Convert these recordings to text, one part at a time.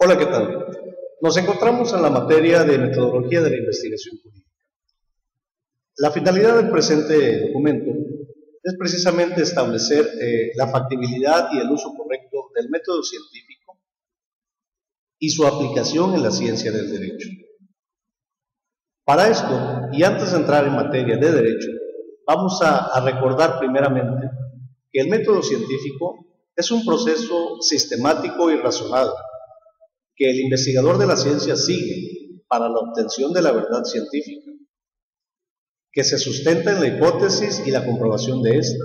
Hola, ¿qué tal? Nos encontramos en la materia de metodología de la investigación jurídica. La finalidad del presente documento es precisamente establecer la factibilidad y el uso correcto del método científico y su aplicación en la ciencia del derecho. Para esto, y antes de entrar en materia de derecho, vamos a recordar primeramente que el método científico es un proceso sistemático y razonado que el investigador de la ciencia sigue para la obtención de la verdad científica, que se sustenta en la hipótesis y la comprobación de ésta,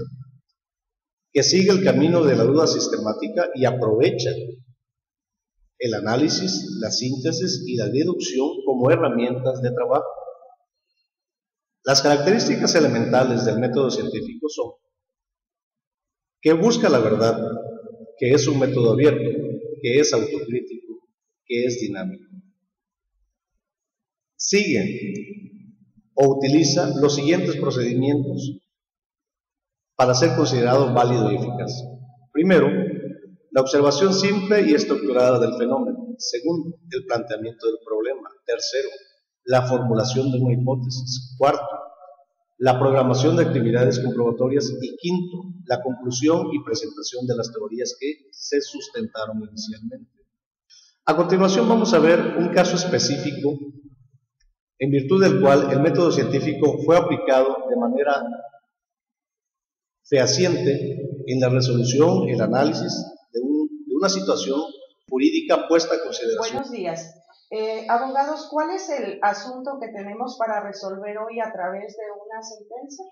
que sigue el camino de la duda sistemática y aprovecha el análisis, la síntesis y la deducción como herramientas de trabajo. Las características elementales del método científico son que busca la verdad, que es un método abierto, que es autocrítico, que es dinámico. Sigue o utiliza los siguientes procedimientos para ser considerado válido y eficaz. Primero, la observación simple y estructurada del fenómeno. Segundo, el planteamiento del problema. Tercero, la formulación de una hipótesis. Cuarto, la programación de actividades comprobatorias. Y quinto, la conclusión y presentación de las teorías que se sustentaron inicialmente. A continuación vamos a ver un caso específico en virtud del cual el método científico fue aplicado de manera fehaciente en la resolución, el análisis de una situación jurídica puesta a consideración. Buenos días. Abogados, ¿cuál es el asunto que tenemos para resolver hoy a través de una sentencia?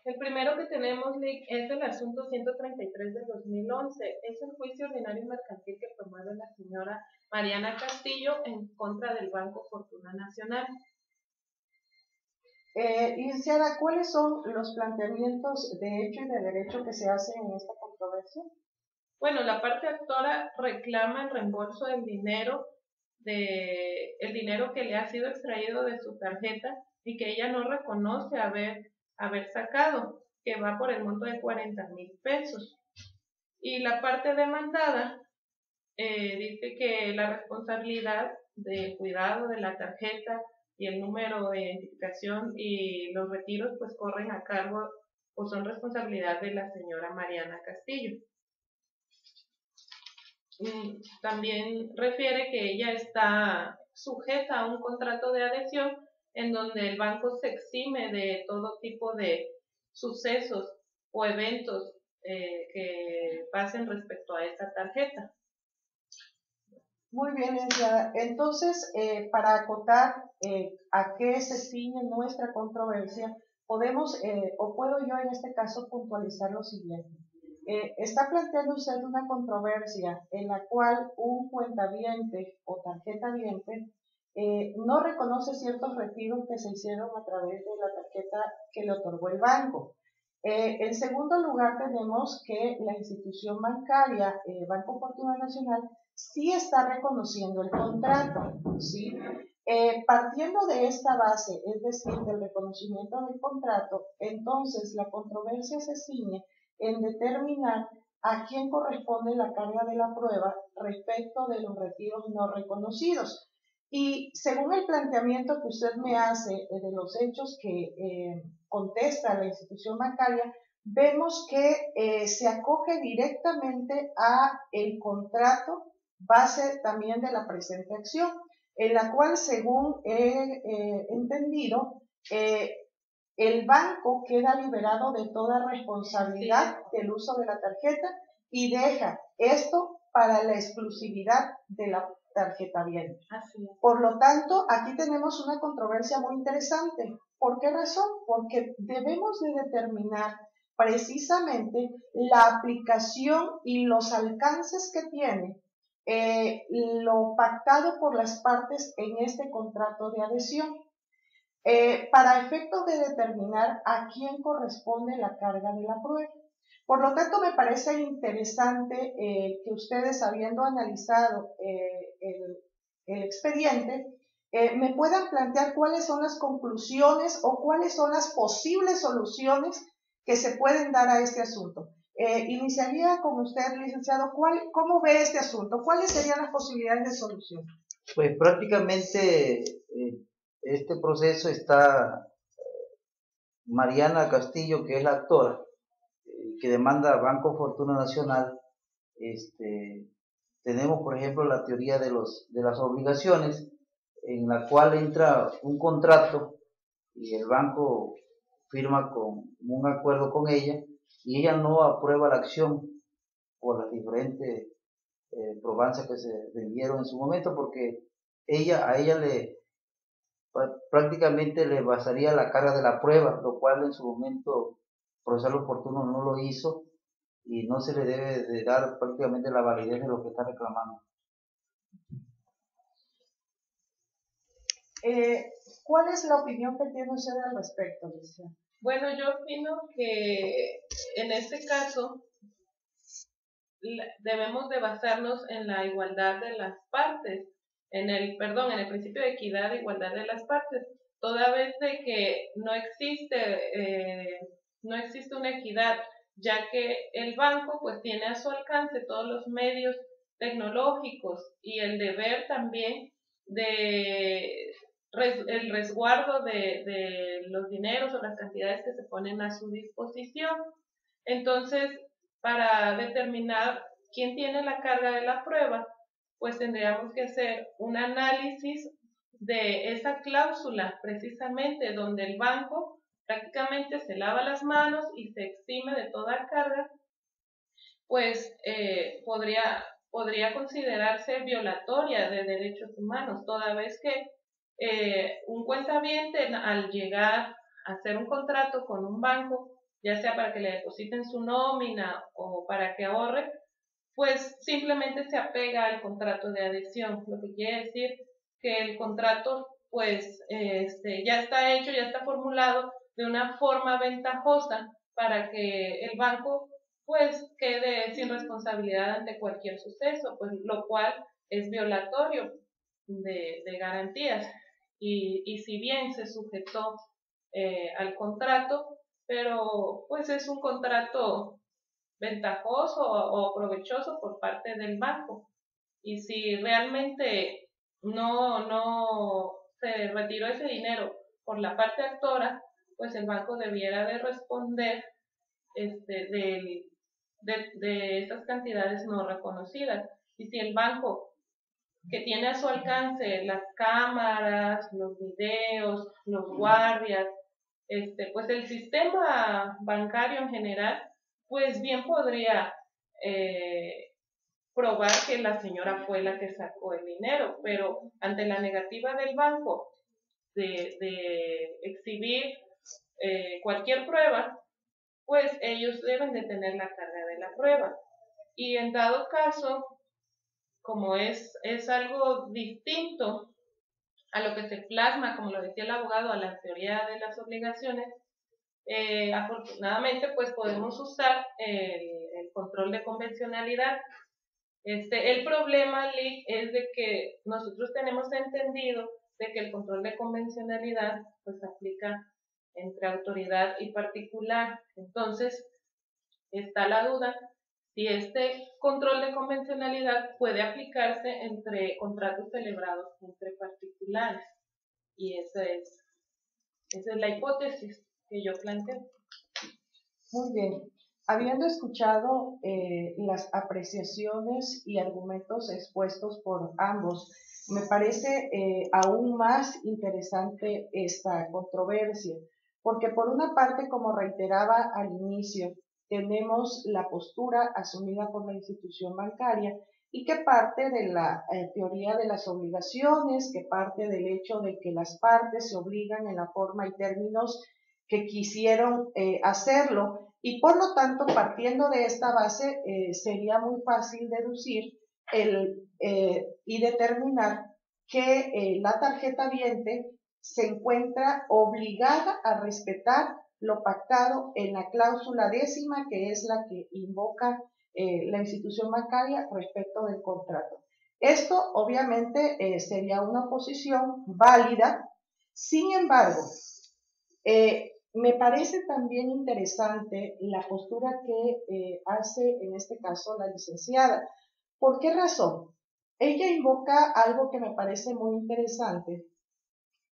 El primero que tenemos, Lic, es el asunto 133 del 2011. Es el juicio ordinario mercantil que promueve la señora Mariana Castillo en contra del Banco Fortuna Nacional. Licenciada, ¿cuáles son los planteamientos de hecho y de derecho que se hacen en esta controversia? Bueno, la parte actora reclama el reembolso del dinero, el dinero que le ha sido extraído de su tarjeta y que ella no reconoce haber sacado, que va por el monto de 40,000 pesos. Y la parte demandada dice que la responsabilidad del cuidado de la tarjeta y el número de identificación y los retiros pues corren a cargo o son responsabilidad de la señora Mariana Castillo. También refiere que ella está sujeta a un contrato de adhesión en donde el banco se exime de todo tipo de sucesos o eventos que pasen respecto a esta tarjeta. Muy bien, licenciada. Entonces, para acotar a qué se ciñe nuestra controversia, podemos o puedo yo en este caso puntualizar lo siguiente. Está planteando usted una controversia en la cual un cuentaviente o tarjetaviente no reconoce ciertos retiros que se hicieron a través de la tarjeta que le otorgó el banco. En segundo lugar, tenemos que la institución bancaria, Banco Fortuna Nacional, sí está reconociendo el contrato, ¿sí? Partiendo de esta base, es decir, del reconocimiento del contrato, entonces la controversia se ciñe en determinar a quién corresponde la carga de la prueba respecto de los retiros no reconocidos. Y según el planteamiento que usted me hace de los hechos que contesta la institución bancaria, vemos que se acoge directamente a el contrato base también de la presente acción, en la cual, según he entendido, el banco queda liberado de toda responsabilidad del uso de la tarjeta y deja esto para la exclusividad de la tarjeta bien. Así es. Por lo tanto, aquí tenemos una controversia muy interesante. ¿Por qué razón? Porque debemos de determinar precisamente la aplicación y los alcances que tiene lo pactado por las partes en este contrato de adhesión, para efectos de determinar a quién corresponde la carga de la prueba. Por lo tanto, me parece interesante que ustedes, habiendo analizado el expediente, me puedan plantear cuáles son las conclusiones o cuáles son las posibles soluciones que se pueden dar a este asunto. Iniciaría con usted, licenciado, ¿cómo ve este asunto? ¿Cuáles serían las posibilidades de solución? Pues prácticamente este proceso está Mariana Castillo, que es la actora, que demanda Banco Fortuna Nacional. Tenemos, por ejemplo, la teoría de las obligaciones, en la cual entra un contrato y el banco firma un acuerdo con ella, y ella no aprueba la acción por las diferentes probancias que se vendieron en su momento, porque a ella prácticamente le basaría la carga de la prueba, lo cual en su momento procesal oportuno no lo hizo, y no se le debe de dar prácticamente la validez de lo que está reclamando. ¿Cuál es la opinión que tiene usted al respecto, Alicia? Bueno, yo opino que en este caso debemos de basarnos en la igualdad de las partes, en el principio de equidad e igualdad de las partes, toda vez de que no existe una equidad, ya que el banco pues tiene a su alcance todos los medios tecnológicos y el deber también de el resguardo de los dineros o las cantidades que se ponen a su disposición. Entonces, para determinar quién tiene la carga de la prueba, pues tendríamos que hacer un análisis de esa cláusula, precisamente donde el banco prácticamente se lava las manos y se exime de toda carga, pues podría considerarse violatoria de derechos humanos, toda vez que un cuentaviente, al llegar a hacer un contrato con un banco, ya sea para que le depositen su nómina o para que ahorre, pues simplemente se apega al contrato de adhesión, lo que quiere decir que el contrato pues ya está hecho, ya está formulado de una forma ventajosa para que el banco pues quede sin responsabilidad ante cualquier suceso, pues lo cual es violatorio de garantías. Y si bien se sujetó al contrato, pero pues es un contrato ventajoso o provechoso por parte del banco. Y si realmente no se retiró ese dinero por la parte actora, pues el banco debiera de responder de estas cantidades no reconocidas. Y si el banco, que tiene a su alcance las cámaras, los videos, los guardias, pues el sistema bancario en general, pues bien podría probar que la señora fue la que sacó el dinero, pero ante la negativa del banco de exhibir cualquier prueba, pues ellos deben de tener la carga de la prueba. Y en dado caso, como es algo distinto a lo que se plasma, como lo decía el abogado, a la teoría de las obligaciones, afortunadamente pues podemos usar el control de convencionalidad. El problema, Lee, es de que nosotros tenemos entendido de que el control de convencionalidad pues aplica entre autoridad y particular. Entonces está la duda si este control de convencionalidad puede aplicarse entre contratos celebrados entre particulares. Y esa es la hipótesis que yo planteo. Muy bien. Habiendo escuchado las apreciaciones y argumentos expuestos por ambos, me parece aún más interesante esta controversia, porque por una parte, como reiteraba al inicio, tenemos la postura asumida por la institución bancaria y que parte de la teoría de las obligaciones, que parte del hecho de que las partes se obligan en la forma y términos que quisieron hacerlo, y por lo tanto, partiendo de esta base, sería muy fácil deducir y determinar que la tarjeta habiente se encuentra obligada a respetar lo pactado en la cláusula 10ª, que es la que invoca la institución bancaria respecto del contrato. Esto obviamente sería una posición válida. Sin embargo, me parece también interesante la postura que hace en este caso la licenciada. ¿Por qué razón? Ella invoca algo que me parece muy interesante,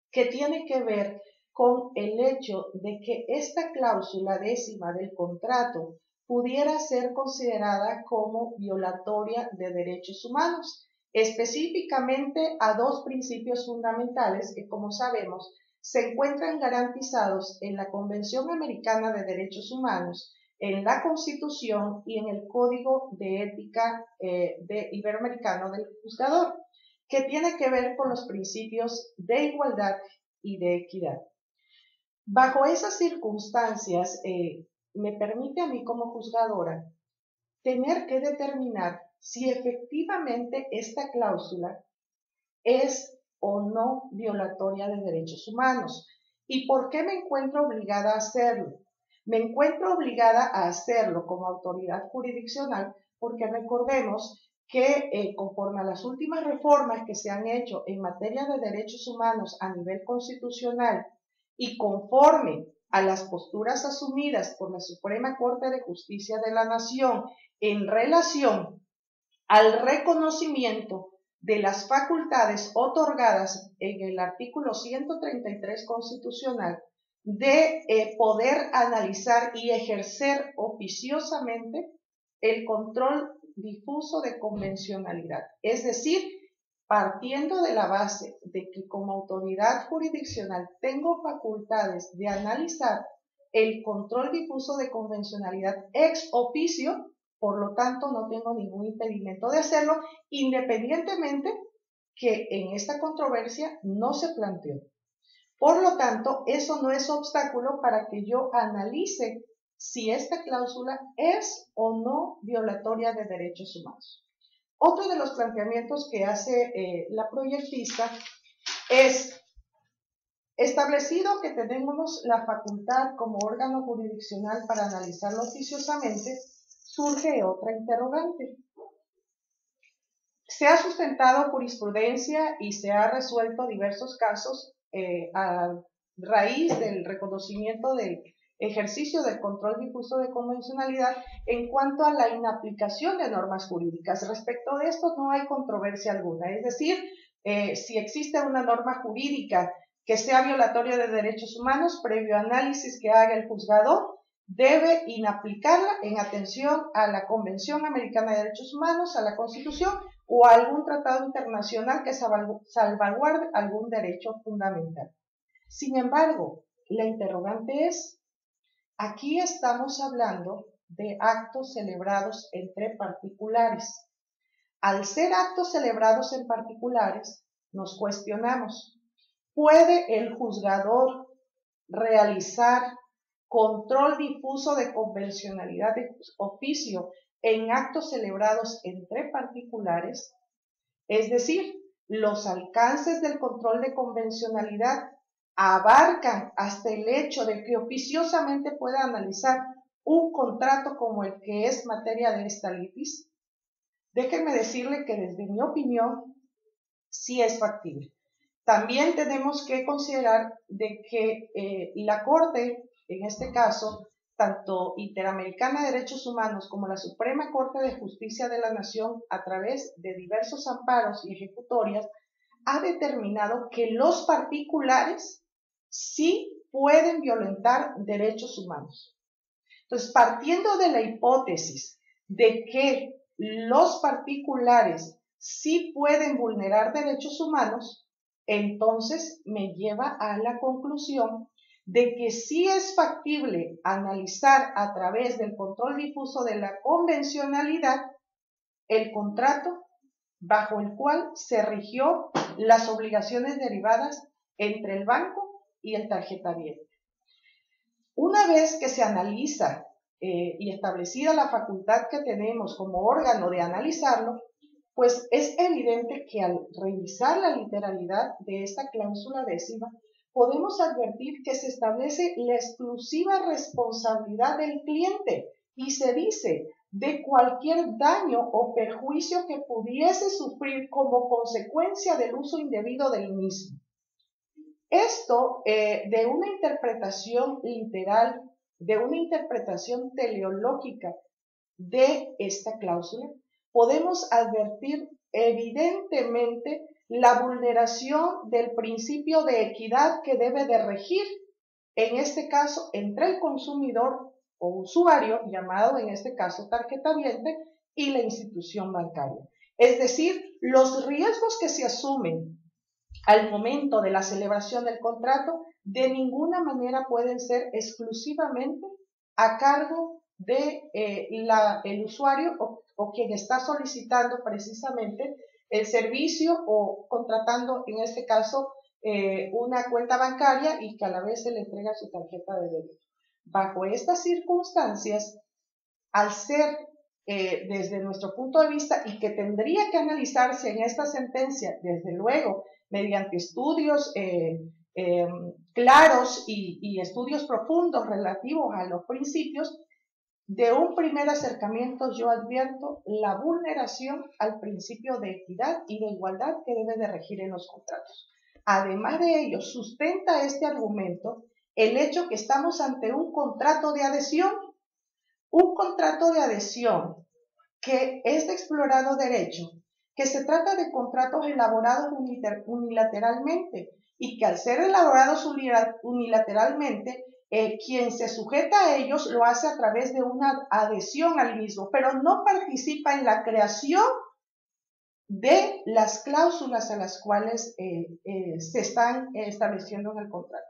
que tiene que ver con el hecho de que esta cláusula 10ª del contrato pudiera ser considerada como violatoria de derechos humanos, específicamente a dos principios fundamentales que, como sabemos, se encuentran garantizados en la Convención Americana de Derechos Humanos, en la Constitución y en el Código de Ética Iberoamericano del Juzgador, que tiene que ver con los principios de igualdad y de equidad. Bajo esas circunstancias, me permite a mí como juzgadora tener que determinar si efectivamente esta cláusula es o no violatoria de derechos humanos. ¿Y por qué me encuentro obligada a hacerlo? Me encuentro obligada a hacerlo como autoridad jurisdiccional porque recordemos que conforme a las últimas reformas que se han hecho en materia de derechos humanos a nivel constitucional y conforme a las posturas asumidas por la Suprema Corte de Justicia de la Nación en relación al reconocimiento de las facultades otorgadas en el artículo 133 constitucional de poder analizar y ejercer oficiosamente el control difuso de convencionalidad. Es decir, partiendo de la base de que como autoridad jurisdiccional tengo facultades de analizar el control difuso de convencionalidad ex oficio, por lo tanto no tengo ningún impedimento de hacerlo, independientemente que en esta controversia no se planteó. Por lo tanto, eso no es obstáculo para que yo analice si esta cláusula es o no violatoria de derechos humanos. Otro de los planteamientos que hace la proyectista es: establecido que tenemos la facultad como órgano jurisdiccional para analizarlo oficiosamente, surge otra interrogante. Se ha sustentado jurisprudencia y se ha resuelto diversos casos a raíz del reconocimiento del ejercicio del control difuso de convencionalidad en cuanto a la inaplicación de normas jurídicas. Respecto de esto no hay controversia alguna, es decir, si existe una norma jurídica que sea violatoria de derechos humanos, previo análisis que haga el juzgador, debe inaplicarla en atención a la Convención Americana de Derechos Humanos, a la Constitución o a algún tratado internacional que salvaguarde algún derecho fundamental. Sin embargo, la interrogante es: aquí estamos hablando de actos celebrados entre particulares. Al ser actos celebrados en particulares, nos cuestionamos: ¿puede el juzgador realizar control difuso de convencionalidad de oficio en actos celebrados entre particulares? Es decir, los alcances del control de convencionalidad abarcan hasta el hecho de que oficiosamente pueda analizar un contrato como el que es materia de esta litis. Déjenme decirle que desde mi opinión sí es factible. También tenemos que considerar de que la Corte, en este caso, tanto Interamericana de Derechos Humanos como la Suprema Corte de Justicia de la Nación, a través de diversos amparos y ejecutorias, ha determinado que los particulares sí pueden violentar derechos humanos. Entonces, partiendo de la hipótesis de que los particulares sí pueden vulnerar derechos humanos, entonces me lleva a la conclusión de que sí es factible analizar a través del control difuso de la convencionalidad el contrato bajo el cual se rigió las obligaciones derivadas entre el banco y el tarjetaviente. Una vez que se analiza y establecida la facultad que tenemos como órgano de analizarlo, pues es evidente que al revisar la literalidad de esta cláusula décima, podemos advertir que se establece la exclusiva responsabilidad del cliente y se dice de cualquier daño o perjuicio que pudiese sufrir como consecuencia del uso indebido del mismo. Esto de una interpretación literal, de una interpretación teleológica de esta cláusula, podemos advertir evidentemente la vulneración del principio de equidad que debe de regir, en este caso, entre el consumidor o usuario, llamado en este caso tarjetaviente, y la institución bancaria. Es decir, los riesgos que se asumen al momento de la celebración del contrato de ninguna manera pueden ser exclusivamente a cargo de el usuario o quien está solicitando precisamente el servicio o contratando en este caso una cuenta bancaria y que a la vez se le entrega su tarjeta de débito. Bajo estas circunstancias, al ser desde nuestro punto de vista y que tendría que analizarse en esta sentencia, desde luego, mediante estudios claros y estudios profundos relativos a los principios, de un primer acercamiento yo advierto la vulneración al principio de equidad y de igualdad que debe de regir en los contratos. Además de ello, sustenta este argumento el hecho que estamos ante un contrato de adhesión que es de explorado derecho, que se trata de contratos elaborados unilateralmente y que al ser elaborados unilateralmente, quien se sujeta a ellos lo hace a través de una adhesión al mismo, pero no participa en la creación de las cláusulas a las cuales se están estableciendo en el contrato.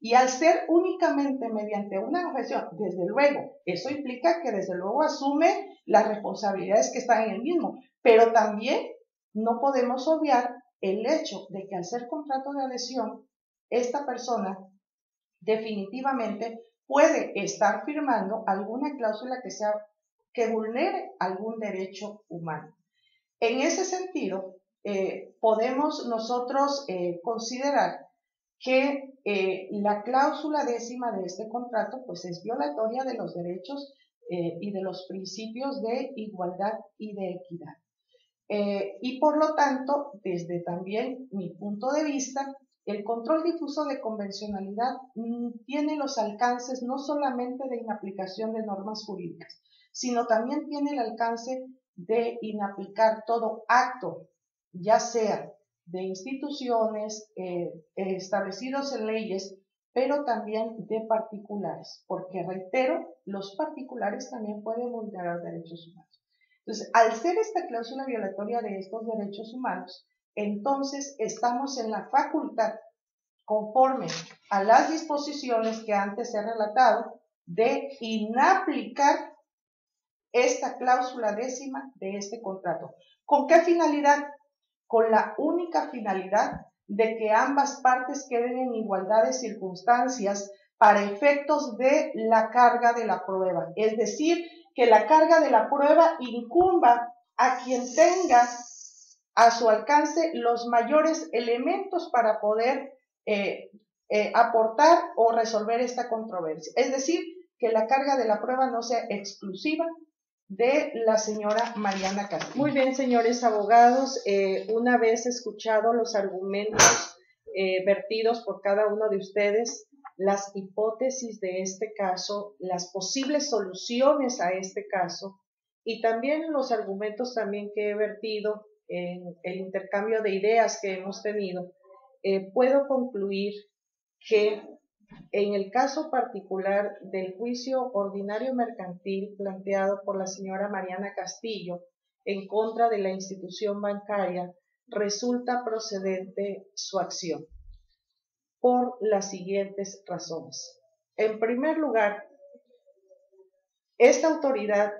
Y al ser únicamente mediante una objeción, desde luego, eso implica que desde luego asume las responsabilidades que están en el mismo, pero también no podemos obviar el hecho de que al ser contrato de adhesión, esta persona definitivamente puede estar firmando alguna cláusula que vulnere algún derecho humano. En ese sentido, podemos nosotros considerar que la cláusula décima de este contrato pues es violatoria de los derechos y de los principios de igualdad y de equidad. Y por lo tanto, desde también mi punto de vista, el control difuso de convencionalidad tiene los alcances no solamente de inaplicación de normas jurídicas, sino también tiene el alcance de inaplicar todo acto, ya sea de instituciones establecidos en leyes, pero también de particulares, porque reitero, los particulares también pueden vulnerar derechos humanos. Entonces, al ser esta cláusula violatoria de estos derechos humanos, entonces estamos en la facultad, conforme a las disposiciones que antes he relatado, de inaplicar esta cláusula décima de este contrato. ¿Con qué finalidad? Con la única finalidad de que ambas partes queden en igualdad de circunstancias para efectos de la carga de la prueba. Es decir, que la carga de la prueba incumba a quien tenga a su alcance los mayores elementos para poder aportar o resolver esta controversia. Es decir, que la carga de la prueba no sea exclusiva de la señora Mariana Castillo. Muy bien, señores abogados, una vez escuchado los argumentos vertidos por cada uno de ustedes, las hipótesis de este caso, las posibles soluciones a este caso y también los argumentos también que he vertido en el intercambio de ideas que hemos tenido, puedo concluir que en el caso particular del juicio ordinario mercantil planteado por la señora Mariana Castillo en contra de la institución bancaria, resulta procedente su acción por las siguientes razones. En primer lugar, esta autoridad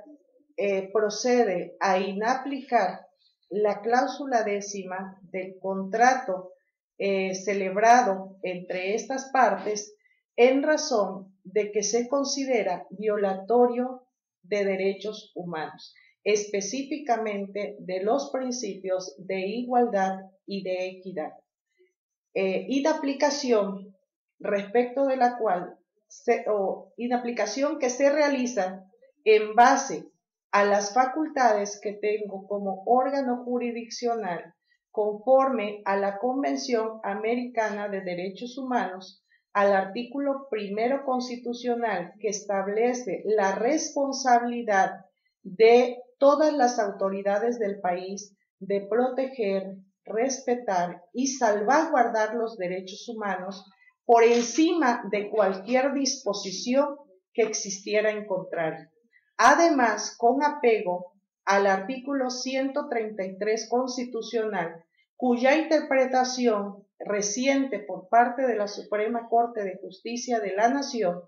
procede a inaplicar la cláusula 10ª del contrato celebrado entre estas partes en razón de que se considera violatorio de derechos humanos, específicamente de los principios de igualdad y de equidad, y de aplicación respecto de la cual y de aplicación que se realiza en base a las facultades que tengo como órgano jurisdiccional conforme a la Convención Americana de Derechos Humanos, al artículo 1 constitucional que establece la responsabilidad de todas las autoridades del país de proteger, respetar y salvaguardar los derechos humanos por encima de cualquier disposición que existiera en contrario. Además, con apego al artículo 133 constitucional, cuya interpretación reciente por parte de la Suprema Corte de Justicia de la Nación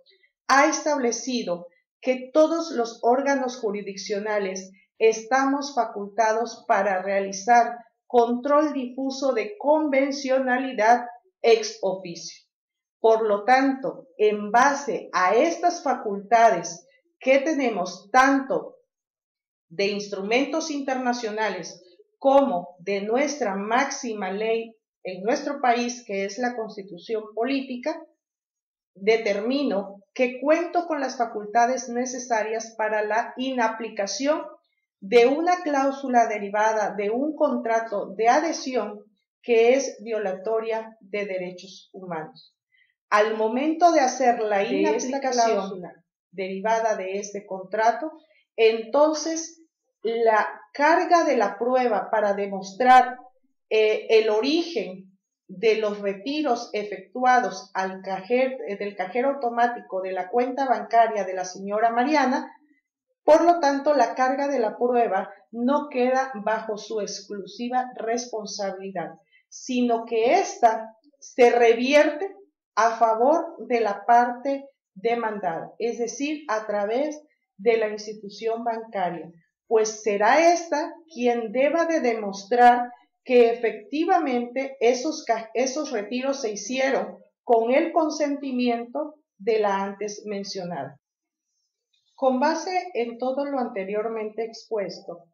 ha establecido que todos los órganos jurisdiccionales estamos facultados para realizar control difuso de convencionalidad ex oficio. Por lo tanto, en base a estas facultades que tenemos tanto de instrumentos internacionales como de nuestra máxima ley en nuestro país, que es la Constitución Política, determino que cuento con las facultades necesarias para la inaplicación de una cláusula derivada de un contrato de adhesión que es violatoria de derechos humanos. Al momento de hacer la inaplicación derivada de este contrato, entonces la carga de la prueba para demostrar el origen de los retiros efectuados del cajero automático de la cuenta bancaria de la señora Mariana, por lo tanto, la carga de la prueba no queda bajo su exclusiva responsabilidad, sino que ésta se revierte a favor de la parte demandada, es decir, a través de la institución bancaria, pues será ésta quien deba de demostrar que efectivamente esos retiros se hicieron con el consentimiento de la antes mencionada. Con base en todo lo anteriormente expuesto,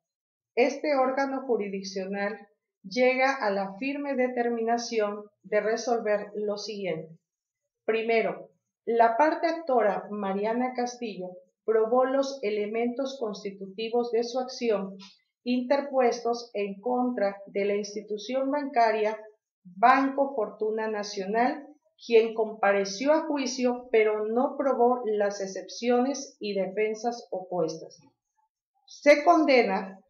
este órgano jurisdiccional llega a la firme determinación de resolver lo siguiente. Primero, la parte actora Mariana Castillo probó los elementos constitutivos de su acción interpuestos en contra de la institución bancaria Banco Fortuna Nacional, quien compareció a juicio pero no probó las excepciones y defensas opuestas. Se condena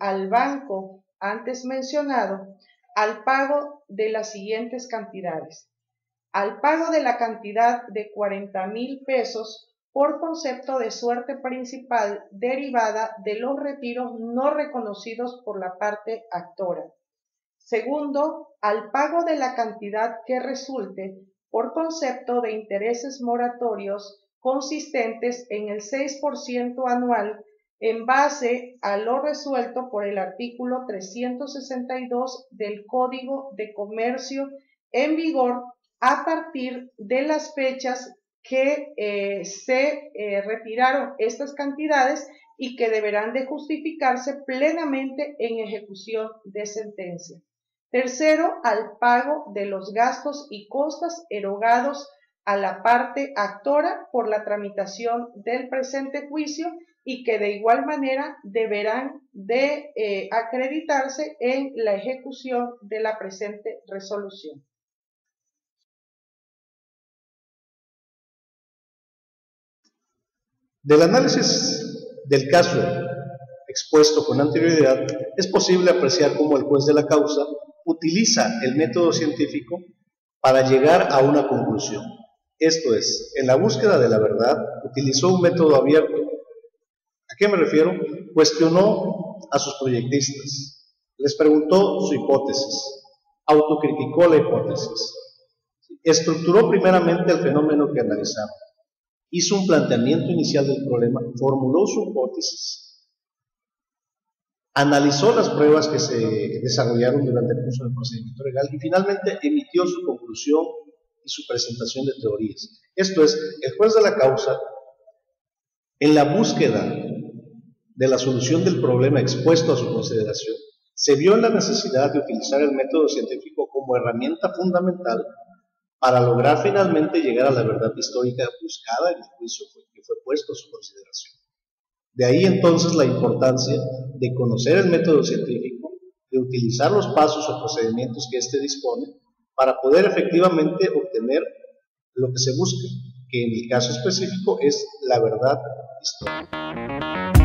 al banco antes mencionado al pago de las siguientes cantidades. Al pago de la cantidad de 40,000 pesos por concepto de suerte principal derivada de los retiros no reconocidos por la parte actora. Segundo, al pago de la cantidad que resulte por concepto de intereses moratorios consistentes en el 6% anual en base a lo resuelto por el artículo 362 del Código de Comercio en vigor a partir de las fechas que se retiraron estas cantidades y que deberán de justificarse plenamente en ejecución de sentencia. Tercero, al pago de los gastos y costas erogados a la parte actora por la tramitación del presente juicio y que de igual manera deberán de acreditarse en la ejecución de la presente resolución. Del análisis del caso expuesto con anterioridad, es posible apreciar cómo el juez de la causa utiliza el método científico para llegar a una conclusión. Esto es, en la búsqueda de la verdad, utilizó un método abierto. ¿A qué me refiero? Cuestionó a sus proyectistas, les preguntó su hipótesis, autocriticó la hipótesis, estructuró primeramente el fenómeno que analizaba, hizo un planteamiento inicial del problema, formuló su hipótesis, analizó las pruebas que se desarrollaron durante el curso del procedimiento legal y finalmente emitió su conclusión y su presentación de teorías. Esto es, el juez de la causa, en la búsqueda de la solución del problema expuesto a su consideración, se vio en la necesidad de utilizar el método científico como herramienta fundamental para lograr finalmente llegar a la verdad histórica buscada en el juicio que fue puesto a su consideración. De ahí entonces la importancia de conocer el método científico, de utilizar los pasos o procedimientos que éste dispone para poder efectivamente obtener lo que se busca, que en el caso específico es la verdad histórica.